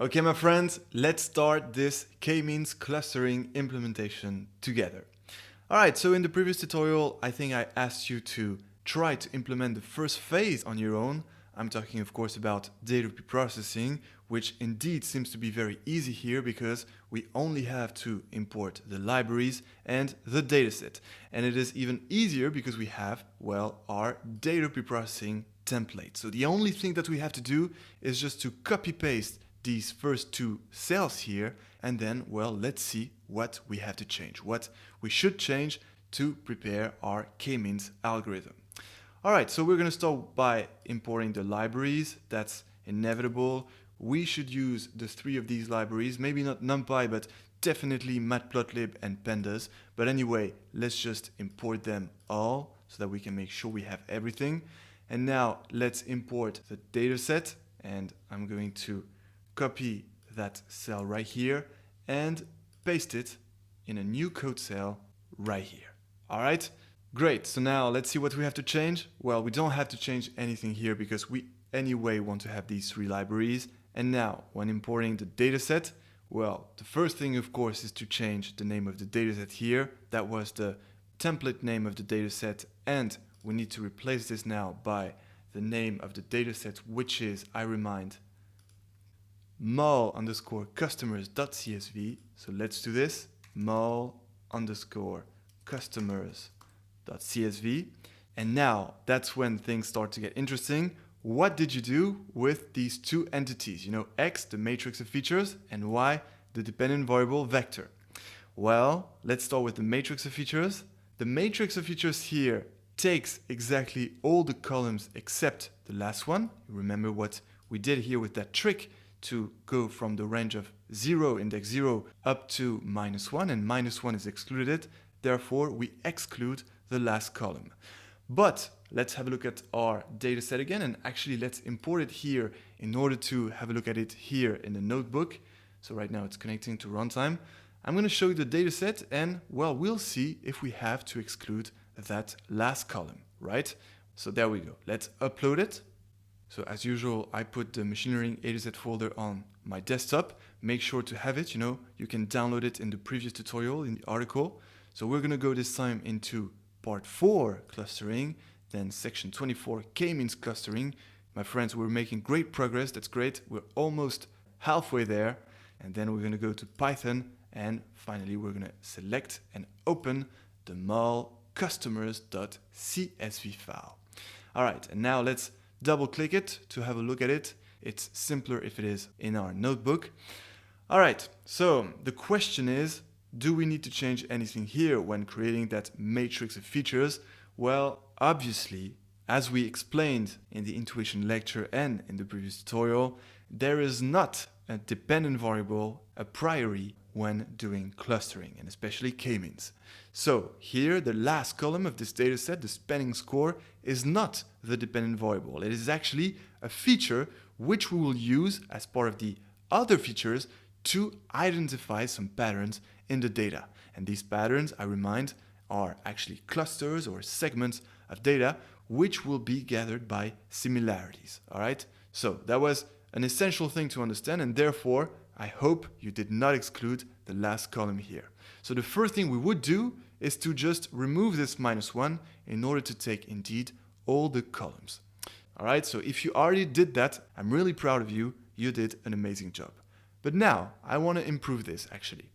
Okay, my friends, let's start this k-means clustering implementation together. Alright, so in the previous tutorial, I think I asked you to try to implement the first phase on your own. I'm talking, of course, about data preprocessing, which indeed seems to be very easy here because we only have to import the libraries and the dataset. And it is even easier because we have, well, our data preprocessing template. So the only thing that we have to do is just to copy-paste these first two cells here, and then, well, let's see what we have to change, what we should change to prepare our k-means algorithm. Alright, so we're going to start by importing the libraries. That's inevitable. We should use the three of these libraries, maybe not NumPy, but definitely Matplotlib and Pandas. But anyway, let's just import them all so that we can make sure we have everything. And now let's import the dataset, and I'm going to copy that cell right here and paste it in a new code cell right here. All right, great. So now let's see what we have to change. Well, we don't have to change anything here because we anyway want to have these three libraries. And now when importing the dataset, well, the first thing, of course, is to change the name of the dataset here. That was the template name of the dataset, and we need to replace this now by the name of the dataset, which is, I remind, mul_customers.csv. So let's do this, mul_customers.csv. And now that's when things start to get interesting. What did you do with these two entities? You know, X, the matrix of features, and Y, the dependent variable vector. Well, let's start with the matrix of features. The matrix of features here takes exactly all the columns except the last one. You remember what we did here with that trick to go from the range of 0, index 0, up to -1, and -1 is excluded. Therefore, we exclude the last column. But let's have a look at our data set again, and actually let's import it here in order to have a look at it here in the notebook. So right now it's connecting to runtime. I'm going to show you the data set, and well, we'll see if we have to exclude that last column, right? So there we go. Let's upload it. So as usual, I put the machine learning AZ folder on my desktop. Make sure to have it, you can download it in the previous tutorial in the article. So we're going to go this time into part 4 clustering, then section 24 k-means clustering. My friends, we're making great progress. That's great. We're almost halfway there. And then we're going to go to Python, and finally we're going to select and open the mul_customers.csv file. All right, and now let's double click it to have a look at it. It's simpler if it is in our notebook. All right, so the question is, do we need to change anything here when creating that matrix of features? Well, obviously, as we explained in the intuition lecture and in the previous tutorial, there is not a dependent variable a priori when doing clustering, and especially k-means. So here, the last column of this dataset, the spanning score, is not the dependent variable. It is actually a feature which we will use as part of the other features to identify some patterns in the data. And these patterns, I remind, are actually clusters or segments of data which will be gathered by similarities. All right? So that was an essential thing to understand, and therefore I hope you did not exclude the last column here. So the first thing we would do is to just remove this -1 in order to take indeed all the columns. All right, so if you already did that, I'm really proud of you. You did an amazing job. But now I want to improve this actually.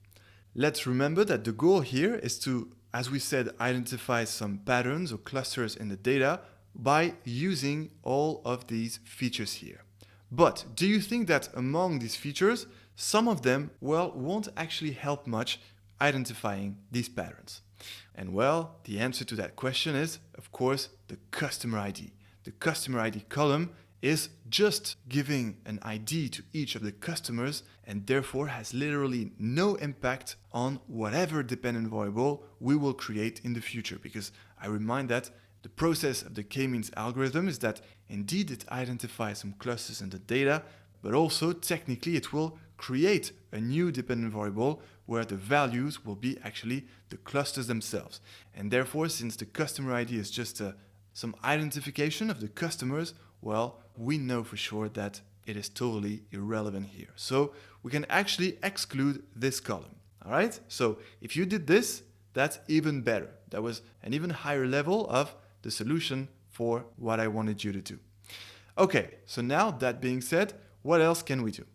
Let's remember that the goal here is to, as we said, identify some patterns or clusters in the data by using all of these features here. But do you think that among these features, some of them, well, won't actually help much identifying these patterns? And well, the answer to that question is, of course, the customer ID. The customer ID column is just giving an ID to each of the customers and therefore has literally no impact on whatever dependent variable we will create in the future. Because I remind that the process of the k-means algorithm is that indeed it identifies some clusters in the data, but also technically it will create a new dependent variable where the values will be actually the clusters themselves. And therefore, since the customer ID is just some identification of the customers, well, we know for sure that it is totally irrelevant here. So we can actually exclude this column. All right? So if you did this, that's even better. That was an even higher level of the solution for what I wanted you to do. Okay, so now that being said, what else can we do?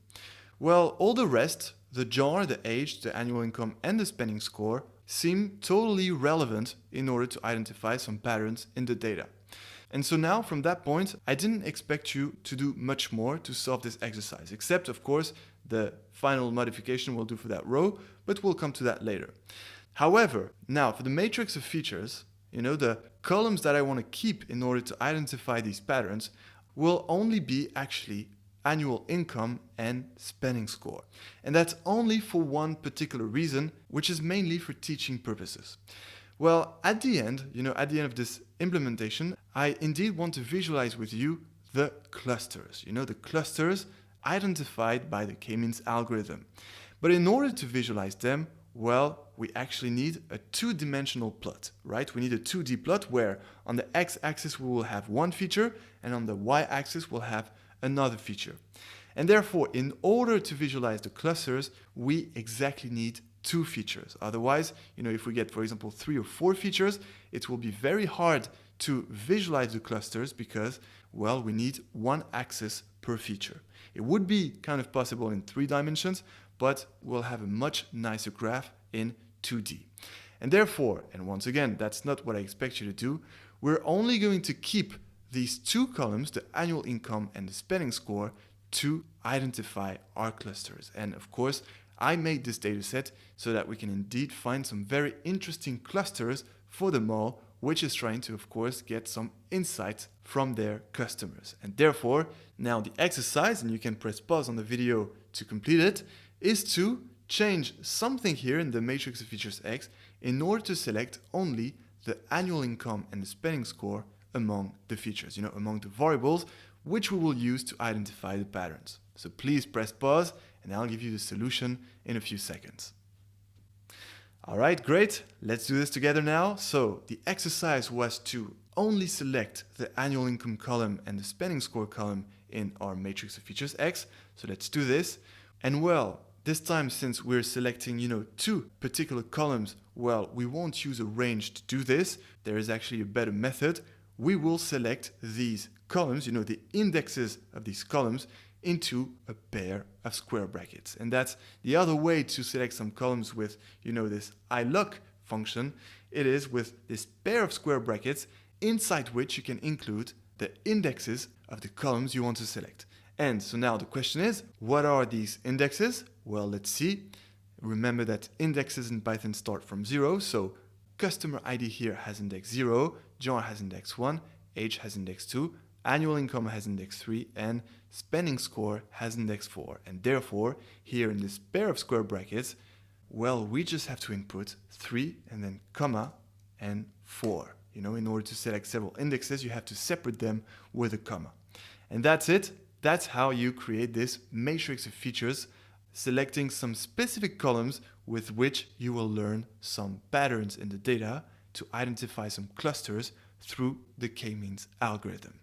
Well, all the rest, the jar, the age, the annual income, and the spending score seem totally relevant in order to identify some patterns in the data. And so now from that point, I didn't expect you to do much more to solve this exercise, except of course the final modification we'll do for that row, but we'll come to that later. However, now for the matrix of features, the columns that I want to keep in order to identify these patterns will only be actually annual income and spending score. And that's only for one particular reason, which is mainly for teaching purposes. Well, at the end of this implementation, I indeed want to visualize with you the clusters, the clusters identified by the k-means algorithm. But in order to visualize them, well, we actually need a two-dimensional plot, right? We need a 2D plot where on the x-axis we will have one feature and on the y-axis we'll have another feature. And therefore, in order to visualize the clusters, we exactly need two features. Otherwise, if we get, for example, 3 or 4 features, it will be very hard to visualize the clusters because, well, we need one axis per feature. It would be kind of possible in 3 dimensions, but we'll have a much nicer graph in 2D. And therefore, and once again, that's not what I expect you to do, we're only going to keep these 2 columns, the annual income and the spending score, to identify our clusters. And of course, I made this data set so that we can indeed find some very interesting clusters for the mall, which is trying to, of course, get some insights from their customers. And therefore, now the exercise, and you can press pause on the video to complete it, is to change something here in the matrix of features X in order to select only the annual income and the spending score among the features, among the variables which we will use to identify the patterns. So please press pause and I'll give you the solution in a few seconds. All right, great. Let's do this together now. So the exercise was to only select the annual income column and the spending score column in our matrix of features X. So let's do this. And well, this time, since we're selecting, 2 particular columns, well, we won't use a range to do this. There is actually a better method. We will select these columns, the indexes of these columns, into a pair of square brackets. And that's the other way to select some columns with, this iloc function. It is with this pair of square brackets inside which you can include the indexes of the columns you want to select. And so now the question is, what are these indexes? Well, let's see. Remember that indexes in Python start from 0. So customer ID here has index 0, jar has index 1, age has index 2, annual income has index 3, and spending score has index 4. And therefore, here in this pair of square brackets, well, we just have to input 3 and then comma and 4. In order to select several indexes, you have to separate them with a comma. And that's it. That's how you create this matrix of features, selecting some specific columns with which you will learn some patterns in the data to identify some clusters through the k-means algorithm.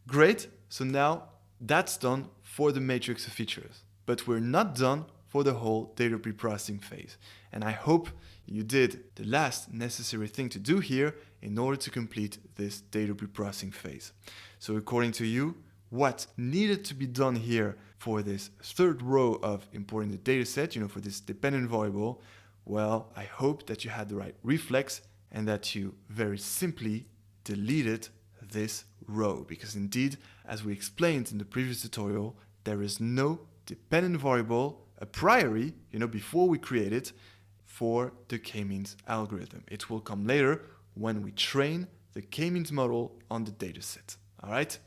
Great, so now that's done for the matrix of features, but we're not done for the whole data preprocessing phase. And I hope you did the last necessary thing to do here in order to complete this data preprocessing phase. So according to you, what needed to be done here for this third row of importing the data set, for this dependent variable, well, I hope that you had the right reflex and that you very simply deleted this row, because indeed, as we explained in the previous tutorial, there is no dependent variable a priori, before we create it, for the k-means algorithm. It will come later when we train the k-means model on the dataset. All right.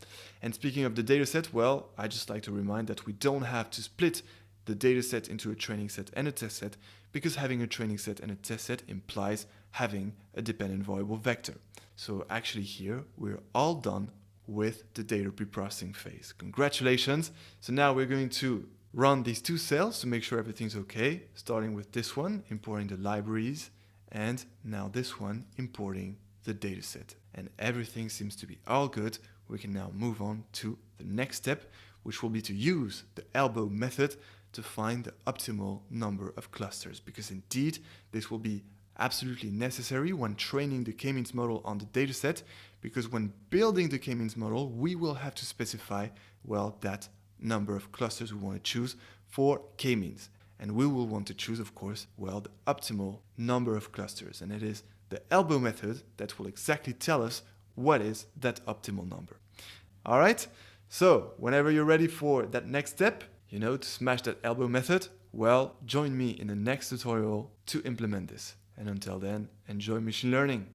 And speaking of the dataset, well, I just like to remind that we don't have to split the dataset into a training set and a test set, because having a training set and a test set implies having a dependent variable vector. So actually here, we're all done with the data preprocessing phase. Congratulations. So now we're going to run these 2 cells to make sure everything's okay, starting with this one, importing the libraries, and now this one, importing the dataset. And everything seems to be all good. We can now move on to the next step, which will be to use the elbow method to find the optimal number of clusters, because indeed this will be absolutely necessary when training the k-means model on the dataset, because when building the k-means model, we will have to specify, well, that number of clusters we want to choose for k-means. And we will want to choose, of course, well, the optimal number of clusters. And it is the elbow method that will exactly tell us what is that optimal number. All right, so whenever you're ready for that next step, to smash that elbow method, well, join me in the next tutorial to implement this. And until then, enjoy machine learning.